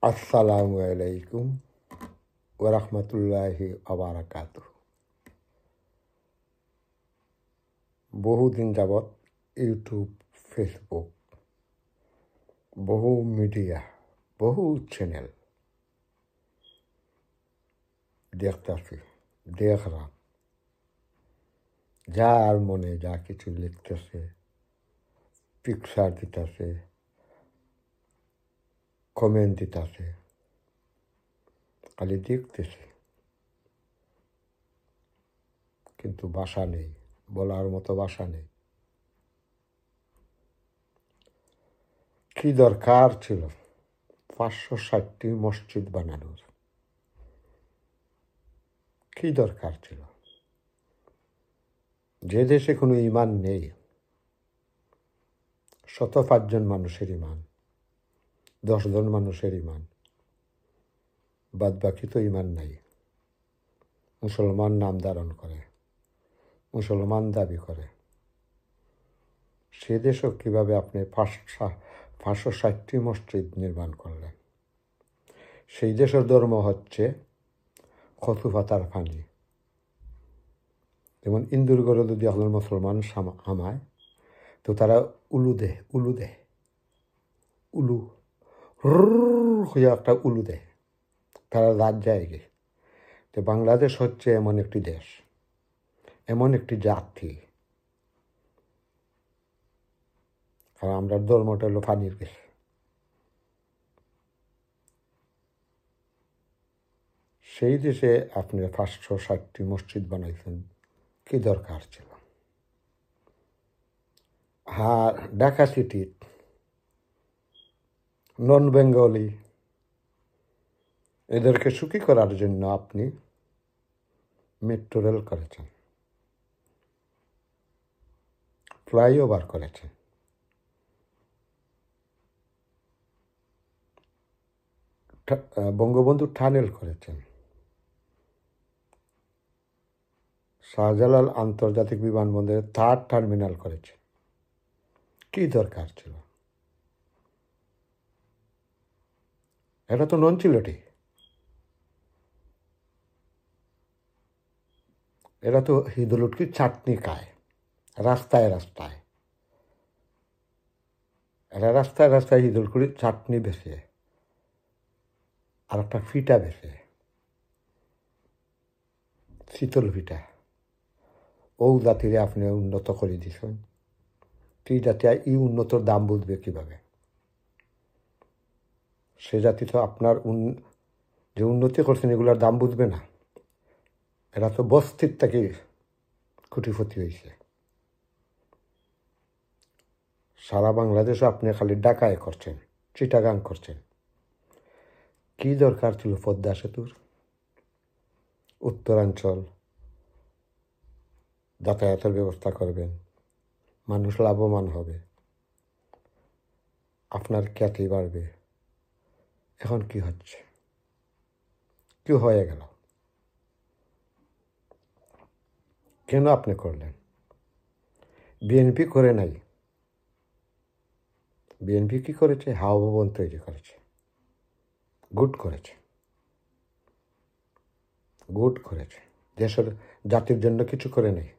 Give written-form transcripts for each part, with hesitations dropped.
আসসালামু আলাইকুম ওয়া রাহমাতুল্লাহি ওয়া বারাকাতুহু। বহুদিন যাবৎ ইউটিউব, ফেসবুক, বহু মিডিয়া, বহু চ্যানেল দেখতাছি, দেখলাম যার মনে যা কিছু লিখতেছে, পিকচার দিতেছে, কমেন্ট দিতেছে, খালি দেখতেছি, কিন্তু ভাষা নেই, বলার মতো ভাষা নেই। কি দরকার ছিল 560টি মসজিদ বানানোর? কি দরকার ছিল? যে দেশে কোনো ইমান নেই, 105 জন মানুষের ইমান, 10 জন মানুষের ইমান, বাদ বাকি তো ইমান নাই। মুসলমান নাম ধারণ করে, মুসলমান দাবি করে, সে দেশও কীভাবে আপনি 560টি মসজিদ নির্মাণ করলেন? সেই দেশের ধর্ম হচ্ছে কচু পাতার পানি। যেমন ইন্দুর ঘরে যদি আপনার মুসলমান হামায়, তো তারা উলু দেয়, উলু হয়ে একটা উলু দেয়, তারা রাত যায় গে। তো বাংলাদেশ হচ্ছে এমন একটি দেশ, এমন একটি জাতি, আর আমরা ধর্মটা হলো পানির দেশ। সেই দেশে আপনি 560টি মসজিদ বানাইছেন, কি দরকার ছিল? আর ঢাকা সিটি নন বেঙ্গলি এদেরকে সুখী করার জন্য আপনি মেট্রো রেল করেছেন, ফ্লাইওভার করেছেন, বঙ্গবন্ধু টানেল করেছেন, শাহজালাল আন্তর্জাতিক বিমানবন্দরে 3rd টার্মিনাল করেছেন। কি দরকার ছিল? এটা তো নন চিলেটি, এরা তো হিদুলুটকি চাটনি খায় রাস্তায় রাস্তায়। এরা রাস্তায় রাস্তায় হিদুলকুড়ির চাটনি বেছে, আর একটা ফিটা বেছে, শীতল ফিটা। ও জাতিরে আপনি উন্নত করে দিছেন, তুই জাতি এই উন্নতর দাম বুঝবে কিভাবে? সে জাতি তো আপনার যে উন্নতি করছেন এগুলোর দাম বুঝবে না। এরা তো বস্তির থেকে কুটিপতি হয়েছে। সারা বাংলাদেশে আপনি খালি ঢাকায় করছেন, চিটাগাং করছেন। কি দরকার ছিল পদ্মা সেতুর? উত্তরাঞ্চল যাতায়াতের ব্যবস্থা করবেন, মানুষ লাভবান হবে, আপনার খ্যাতি বাড়বে। এখন কি হচ্ছে? কি হয়ে গেল? কেন আপনি করলেন? বিএনপি করে নাই। বিএনপি কি করেছে? হাওয়া ভবন তৈরি করেছে, গুড করেছে, গুড করেছে। দেশের জাতির জন্য কিছু করে নেই।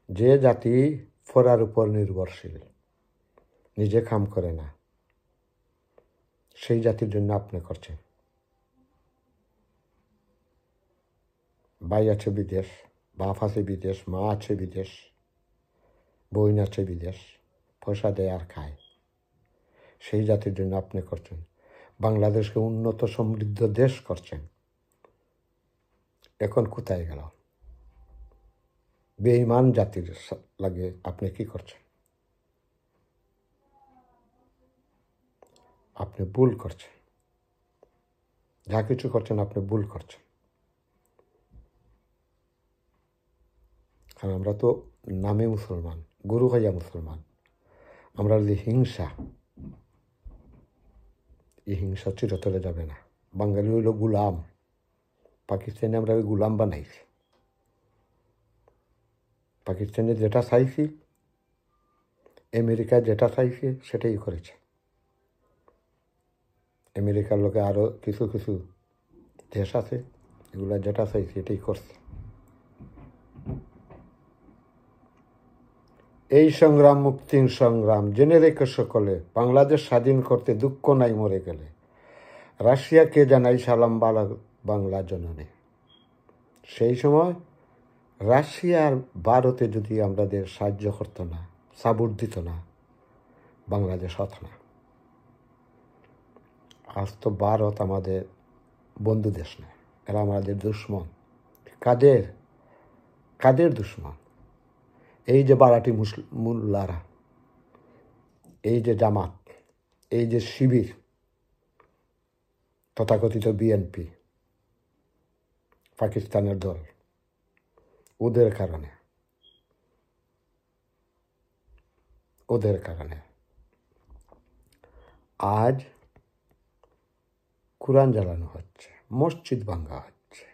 যে জাতি ফরার উপর নির্ভরশীল, নিজে কাম করে না, সেই জাতির জন্য আপনি করছেন। ভাই আছে বিদেশ, বাপ আছে বিদেশ, মা আছে বিদেশ, বোন আছে বিদেশ, পয়সা দেয় আর খায়। সেই জাতির জন্য আপনি করছেন। বাংলাদেশকে উন্নত সমৃদ্ধ দেশ করছেন। এখন কোথায় গেল? বেঈমান জাতির লাগে আপনি কি করছেন? আপনি ভুল করছেন, যা কিছু করছেন আপনি ভুল করছেন। কারণ আমরা তো নামে মুসলমান, গরু খাইয়া মুসলমান। আমরা যে হিংসা, এই হিংসা চিরতরে যাবে না। বাঙালি হইল গুলাম, পাকিস্তানে আমরা ওই গুলাম বানাইছি। পাকিস্তানে যেটা চাইছি, আমেরিকা যেটা চাইছে সেটাই করেছে। আমেরিকার লোকে আরও কিছু কিছু দেশ আছে, এগুলো যেটা চাইছে এটাই করছে। এই সংগ্রাম মুক্তির সংগ্রাম জেনে রেখে সকলে, বাংলাদেশ স্বাধীন করতে দুঃখ নাই মরে গেলে, রাশিয়াকে জানাই সালাম বাংলা জননী। সেই সময় রাশিয়ার ভারতে যদি আমাদের সাহায্য করতো না, সাপোর্ট দিত না, বাংলাদেশ হতো না। আজ তো ভারত আমাদের বন্ধু দেশ না, এরা আমাদের দুশ্মন। কাদের কাদের দুশ্মন? এই যে বারাটি মুল্লারা, এই যে জামাত, এই যে শিবির, তথাকথিত বিএনপি, পাকিস্তানের দল, ওদের কারণে আজ কোরআন জ্বালানো হচ্ছে, মসজিদ ভাঙ্গা হচ্ছে,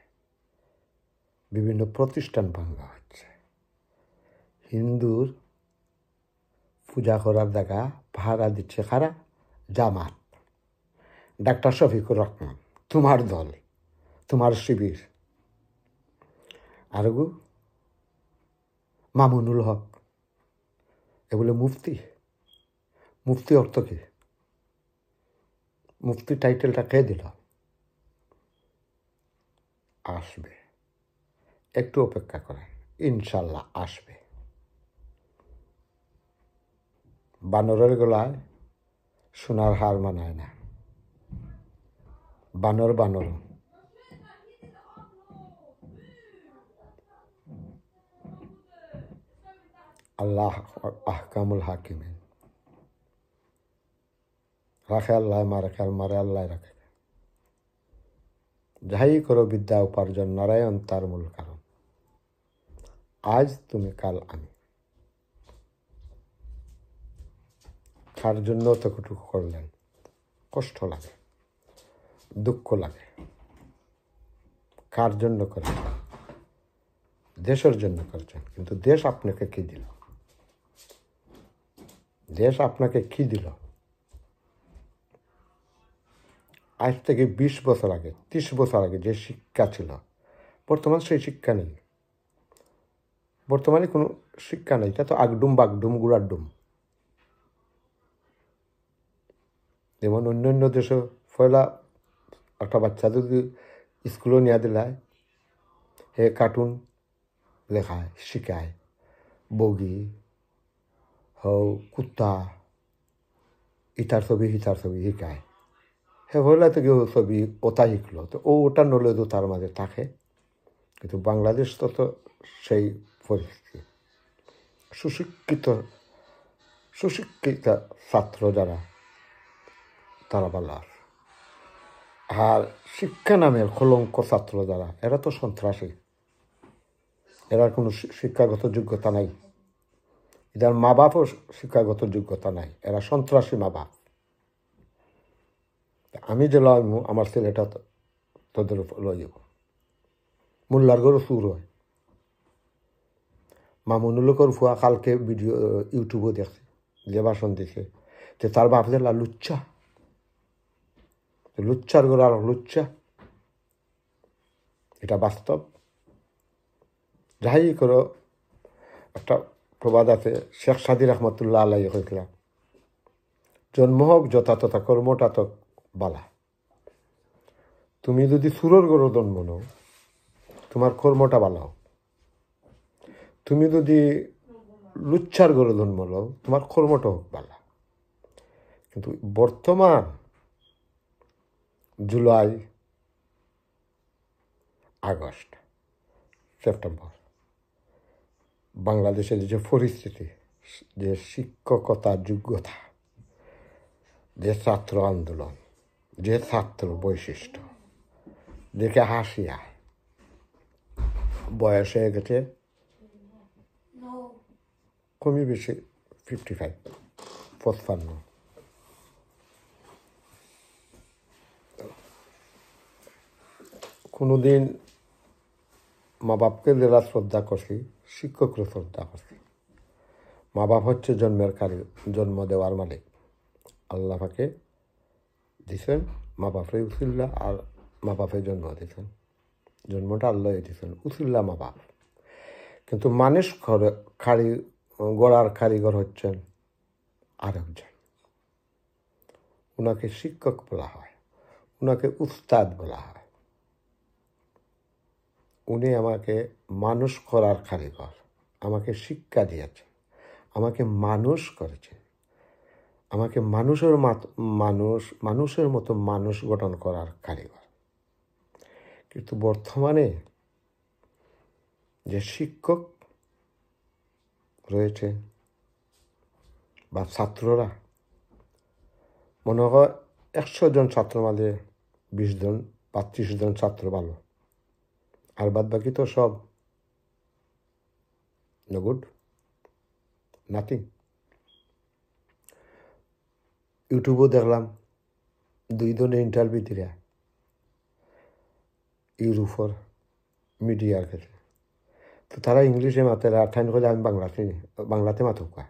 বিভিন্ন প্রতিষ্ঠান ভাঙ্গা হচ্ছে, হিন্দুর পূজা করার জায়গা ভাড়া দিচ্ছে কারা? জামাত, ডাক্তার শফিকুর রহমান, তোমার দল, তোমার শিবির। আর মামুনুল হক, এগুলো মুফতি অর্থ কি? মুফতি টাইটেলটা কে দিল? আসবে, একটু অপেক্ষা করেন, ইনশাল্লাহ আসবে। বানরের গলায় সোনার হার মানায় না। বানর আল্লাহ আহকামুল হাকিমিন। রাখে আল্লাহ, মারে আল্লাহ রাখে। যাই করো বিদ্যা উপার্জন, নারায়ণ তার মূল কারণ। আজ তুমি, কাল আমি। কার জন্য ততটুকু করলেন? কষ্ট লাগে, দুঃখ লাগে। কার জন্য করেন? দেশের জন্য করছেন, কিন্তু দেশ আপনাকে কি দিল? দেশ আপনাকে কি দিল? আজ থেকে 20 বছর আগে, 30 বছর আগে যে শিক্ষা ছিল, বর্তমান সেই শিক্ষা নেই। বর্তমানে কোনো শিক্ষা নেই, তা তো আগডুম বাগডুম গুড়ার ডুম। যেমন অন্যান্য দেশে পয়লা একটা বাচ্চা যদি স্কুলে নিয়ে দিলায়, হে কার্টুন লেখায়, শিখায়, বগি হও, কুত্তা, ইটার ছবি হিতার ছবি শিকায়। হে হইলে তো কেউ ছবি ওটা শিখলো, তো ওটা নলে তো তার মাঝে থাকে। কিন্তু বাংলাদেশ তো সেই পরিস্থিতি। সুশিক্ষিত ছাত্র যারা, তারা ভালো। আর শিক্ষা নামের কলঙ্ক ছাত্র যারা, এরা তো সন্ত্রাসী। এরা কোনো শিক্ষাগত যোগ্যতা নাই, এদের মা বাপও শিক্ষাগত যোগ্যতা নাই, এরা সন্ত্রাসী মা বাপ। আমি যে লয় আমার ছেলেটা তোদের উপর লই যাব। মোল্লার ঘরও সুর হয়। মামুনুলকর ফুয়া কালকে ভিডিও ইউটিউবও দেখছে, যে ভাষণ দিছে, যে তার বাপ দিলা লুচ্চা, লুচ্চার ঘর আর লুচ্চা। এটা বাস্তব। যাই করো, একটা প্রবাদ আছে, শেখ সাদি রহমতুল্লাহ আল্লাহ হয়েছিলাম, জন্ম হোক যথা তথা কর্মটা তো বালা। তুমি যদি সুরর গরু জন্ম নাও, তোমার কর্মটা ভালো হোক। তুমি যদি লুচ্চার গরু জন্ম নাও, তোমার কর্মটা হোক ভালো। কিন্তু বর্তমান জুলাই, আগস্ট, সেপ্টেম্বর, বাংলাদেশের যে পরিস্থিতি, যে শিক্ষকতা যোগ্যতা, যে ছাত্র আন্দোলন, যে ছাত্র বৈশিষ্ট্য, দেখে হাসি আয়। বয়স হয়ে গেছে কমই বেশি 55, 55। কোনোদিন মা বাপকে যারা শ্রদ্ধা করছি, শিক্ষকরা শ্রদ্ধা করছি। মা বাপ হচ্ছে জন্ম দেওয়ার মালিক। আল্লাহ পাকে দিছেন, মা বাপরে উসিল্লা, আর মা বাপে জন্ম দিছেন, জন্মটা আল্লাহ দিছেন, উসিল্লা মা বাপ। কিন্তু মানুষ গড়ার কারিগর হচ্ছেন আরেকজন। ওনাকে শিক্ষক বলা হয়, ওনাকে উস্তাদ বলা হয়। উনি আমাকে মানুষ করার কারিগর, আমাকে শিক্ষা দিয়েছেন, আমাকে মানুষ করেছেন, আমাকে মানুষের মতো মানুষ গঠন করার কারিগর। কিন্তু বর্তমানে যে শিক্ষক রয়েছে বা ছাত্ররা, মনে হয় 100 জন ছাত্র মাঝে 20 জন বা 30 জন ছাত্র ভালো, আর বাদ বাকি তো সব নো গুড, নাথিং। ইউটিউবও দেখলাম 2 জনের ইন্টারভিউ দিরা ইউরোপর মিডিয়ার ক্ষেত্রে, তো তারা ইংলিশে মাতেরা ঠাইন করে আমি বাংলাতে মাতুকা।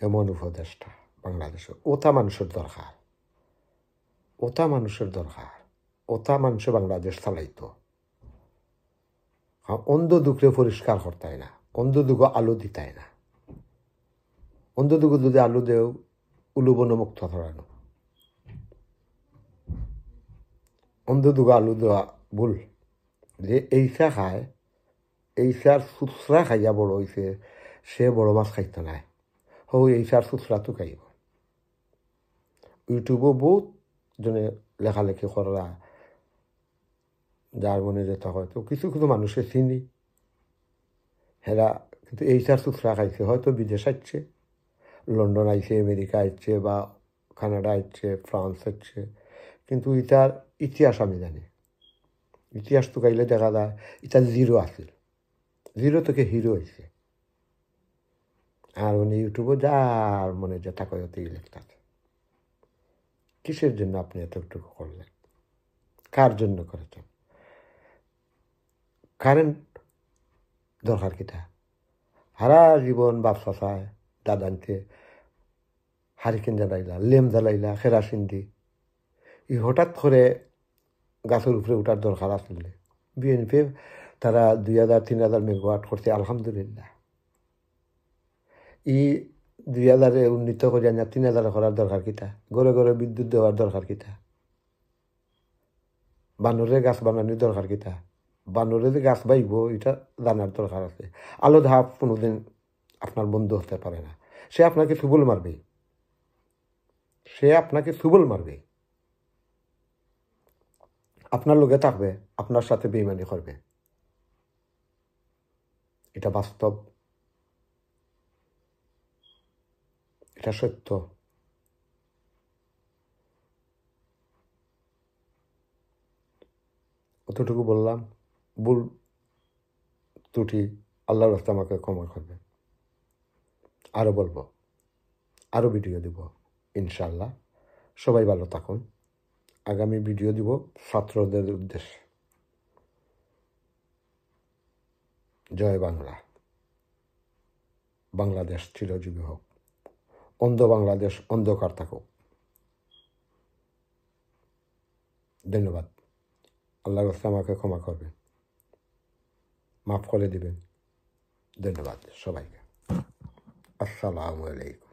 এমন উপদেশটা বাংলাদেশে ওটা মানুষের দরকার, ওটা মানুষের দরকার, ওটা মানুষে বাংলাদেশ চালাইতো। অন্ধ দুঃখে পরিষ্কার করতায় না, অন্ধ দুঃখ আলো দিতায় না, অন্ধ দুঃখ যদি আলু দেও উলুবন মুক্ত ধরানো, অন্ধ দুঃখ আলু দেওয়া ভুল। যে এইসা খায়, এইসার সুসরা খাইয়া বড় হয়েছে, সে বড় মাছ খাইতে নাই, এইসার সুসরা তো খাইব। ইউটিউবও বহুত জনে লেখালেখি করা, যার মনে যেটা হয়তো কিছু কিছু মানুষের চিনি, হেরা কিন্তু এইসার সুসরা খাইছে, হয়তো বিদেশ আসছে, লন্ডন আইছে, আমেরিকা আসছে, বা কানাডা আসছে, ফ্রান্স আসছে, কিন্তু ইটার ইতিহাস আমি জানি। ইতিহাস তো গাইলে দেখা যায় এটা জিরো আছিল, জিরো থেকে হিরো হয়েছে। আর উনি ইউটিউবে যার মনে যেটা কয় ওতেই লিখতে। কিসের জন্য আপনি এতটুকু করলেন? কার জন্য করেছেন? কারেন্ট দরকার কিটা? সারা জীবন ব্যবসা চায়, দাদানতে হারিকেন জ্বালাইলা, লেম জ্বালাইলা, কেরাসিন দি, হঠাৎ করে গাছের উপরে উঠার দরকার আসলে। বিএনপি তারা 2000-3000 মেগাওয়াট করছে, আলহামদুলিল্লাহ। 2000-এ উন্নীত করে না 3000 করার দরকার কিটা? ঘরে ঘরে বিদ্যুৎ দেওয়ার দরকার কিটা? বানরের গাছ বানানোর দরকার কিটা? বানরে যে গাছ বাইব এটা জানার দরকার আছে। আলো ধাপ কোনোদিন আপনার বন্ধু হতে পারে না, সে আপনাকে সুবল মারবে, সে আপনাকে সুবল মারবে, আপনার লোকে থাকবে, আপনার সাথে বেইমানি করবে। এটা বাস্তব, এটা সত্য। অতটুকু বললাম, ভুল ত্রুটি আল্লাহর রাস্তা আমাকে ক্ষমা করবে। আরও বলবো, আরও ভিডিও দিব ইনশাল্লাহ। সবাই ভালো থাকুন। আগামী ভিডিও দিব ছাত্রদের উদ্দেশ্যে। জয় বাংলা, বাংলাদেশ চিরজীবী হোক, অন্ধ বাংলাদেশ অন্ধকার থাকুক। ধন্যবাদ। আল্লাহর রাস্তা আমাকে ক্ষমা করবেন, মাফ করে দিবেন। ধন্যবাদ সবাইকে। আসসালামু আলাইকুম।